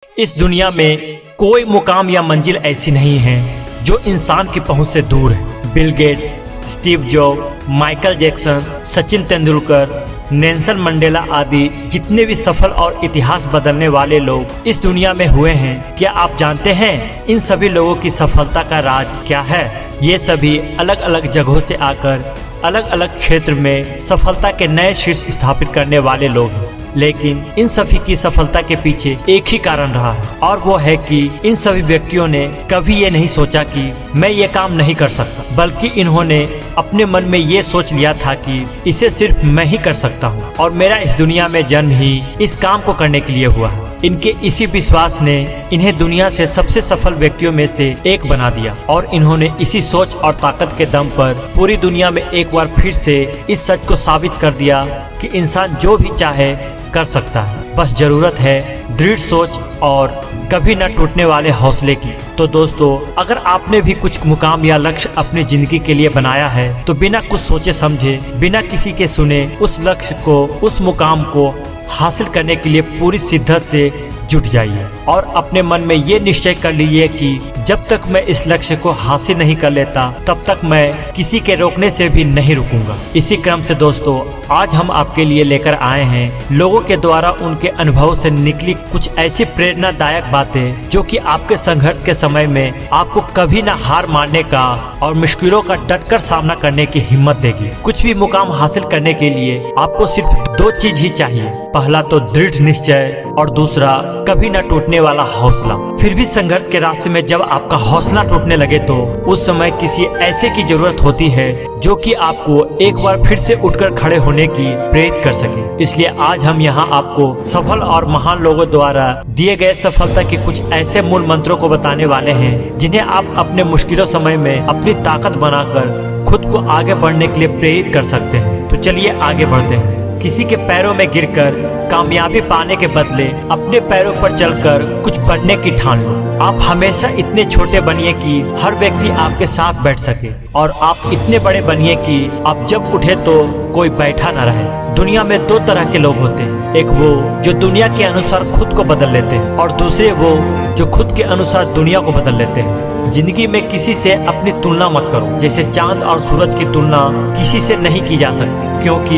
इस दुनिया में कोई मुकाम या मंजिल ऐसी नहीं है जो इंसान की पहुंच से दूर है। Bill Gates, Steve job, Michael Jackson, Sachin Tendulkar, Nelson Mandela आदि जितने भी सफल और इतिहास बदलने वाले लोग इस दुनिया में हुए हैं, क्या आप जानते हैं इन सभी लोगों की सफलता का राज क्या है? ये सभी अलग अलग जगहों से आकर अलग अलग क्षेत्र में सफलता के नए शीर्ष स्थापित करने वाले लोग हैं। लेकिन इन सभी की सफलता के पीछे एक ही कारण रहा है, और वो है कि इन सभी व्यक्तियों ने कभी ये नहीं सोचा कि मैं ये काम नहीं कर सकता, बल्कि इन्होंने अपने मन में ये सोच लिया था कि इसे सिर्फ मैं ही कर सकता हूँ और मेरा इस दुनिया में जन्म ही इस काम को करने के लिए हुआ है। इनके इसी विश्वास ने इन्हें दुनिया से सबसे सफल व्यक्तियों में से एक बना दिया, और इन्होंने इसी सोच और ताकत के दम पर पूरी दुनिया में एक बार फिर से इस सच को साबित कर दिया कि इंसान जो भी चाहे कर सकता है, बस जरूरत है दृढ़ सोच और कभी न टूटने वाले हौसले की। तो दोस्तों, अगर आपने भी कुछ मुकाम या लक्ष्य अपनी जिंदगी के लिए बनाया है तो बिना कुछ सोचे समझे, बिना किसी के सुने उस लक्ष्य को, उस मुकाम को हासिल करने के लिए पूरी शिद्दत से जुट जाइए और अपने मन में ये निश्चय कर लीजिए कि जब तक मैं इस लक्ष्य को हासिल नहीं कर लेता तब तक मैं किसी के रोकने से भी नहीं रुकूंगा। इसी क्रम से दोस्तों, आज हम आपके लिए लेकर आए हैं लोगों के द्वारा उनके अनुभव से निकली कुछ ऐसी प्रेरणादायक बातें जो कि आपके संघर्ष के समय में आपको कभी ना हार मानने का और मुश्किलों का डटकर सामना करने की हिम्मत देगी। कुछ भी मुकाम हासिल करने के लिए आपको सिर्फ दो चीज ही चाहिए, पहला तो दृढ़ निश्चय और दूसरा कभी न टूटने वाला हौसला। फिर भी संघर्ष के रास्ते में जब आपका हौसला टूटने लगे तो उस समय किसी ऐसे की जरूरत होती है जो कि आपको एक बार फिर से उठकर खड़े होने की प्रेरित कर सके। इसलिए आज हम यहाँ आपको सफल और महान लोगों द्वारा दिए गए सफलता के कुछ ऐसे मूल मंत्रों को बताने वाले हैं जिन्हें आप अपने मुश्किलों समय में अपनी ताकत बनाकर खुद को आगे बढ़ने के लिए प्रेरित कर सकते हैं। तो चलिए आगे बढ़ते हैं। किसी के पैरों में गिरकर कामयाबी पाने के बदले अपने पैरों पर चलकर कुछ बनने की ठान लो। आप हमेशा इतने छोटे बनिए कि हर व्यक्ति आपके साथ बैठ सके, और आप इतने बड़े बनिए कि आप जब उठे तो कोई बैठा न रहे। दुनिया में दो तरह के लोग होते हैं, एक वो जो दुनिया के अनुसार खुद को बदल लेते हैं और दूसरे वो जो खुद के अनुसार दुनिया को बदल लेते हैं। जिंदगी में किसी से अपनी तुलना मत करो, जैसे चांद और सूरज की तुलना किसी से नहीं की जा सकती, क्योंकि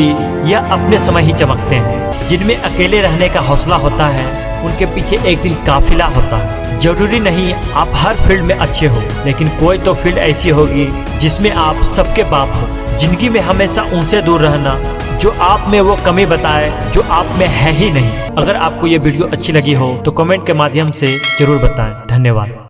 यह अपने समय ही चमकते हैं। जिनमें अकेले रहने का हौसला होता है उनके पीछे एक दिन काफिला होता है। जरूरी नहीं आप हर फील्ड में अच्छे हो, लेकिन कोई तो फील्ड ऐसी होगी जिसमें आप सबके बाप हो। जिंदगी में हमेशा उनसे दूर रहना जो आप में वो कमी बताए जो आप में है ही नहीं। अगर आपको ये वीडियो अच्छी लगी हो तो कमेंट के माध्यम से जरूर बताएं। धन्यवाद।